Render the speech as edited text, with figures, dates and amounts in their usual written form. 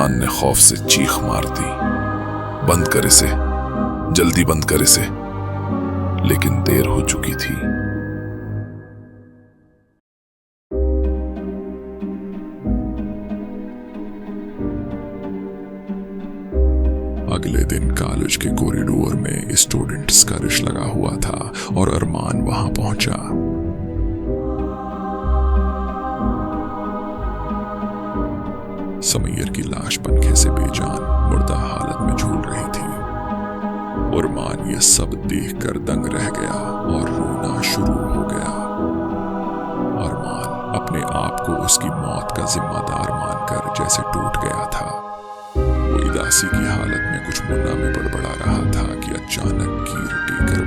अरमान ने खौफ से चीख मार दी, बंद कर इसे, जल्दी बंद कर इसे। लेकिन देर हो चुकी थी। अगले दिन कॉलेज के कॉरिडोर में स्टूडेंट्स का रश लगा हुआ था और अरमान वहां पहुंचा। समैयर की लाश पंखे से बेजान मुर्दा हालत में झूल रही थी। अरमान ये सब देखकर दंग रह गया और रोना शुरू हो गया। अरमान अपने आप को उसकी मौत का जिम्मेदार मानकर जैसे टूट गया था। वो उदासी की हालत में कुछ मुन्ना में बड़बड़ा रहा था कि अचानक कीर टेकर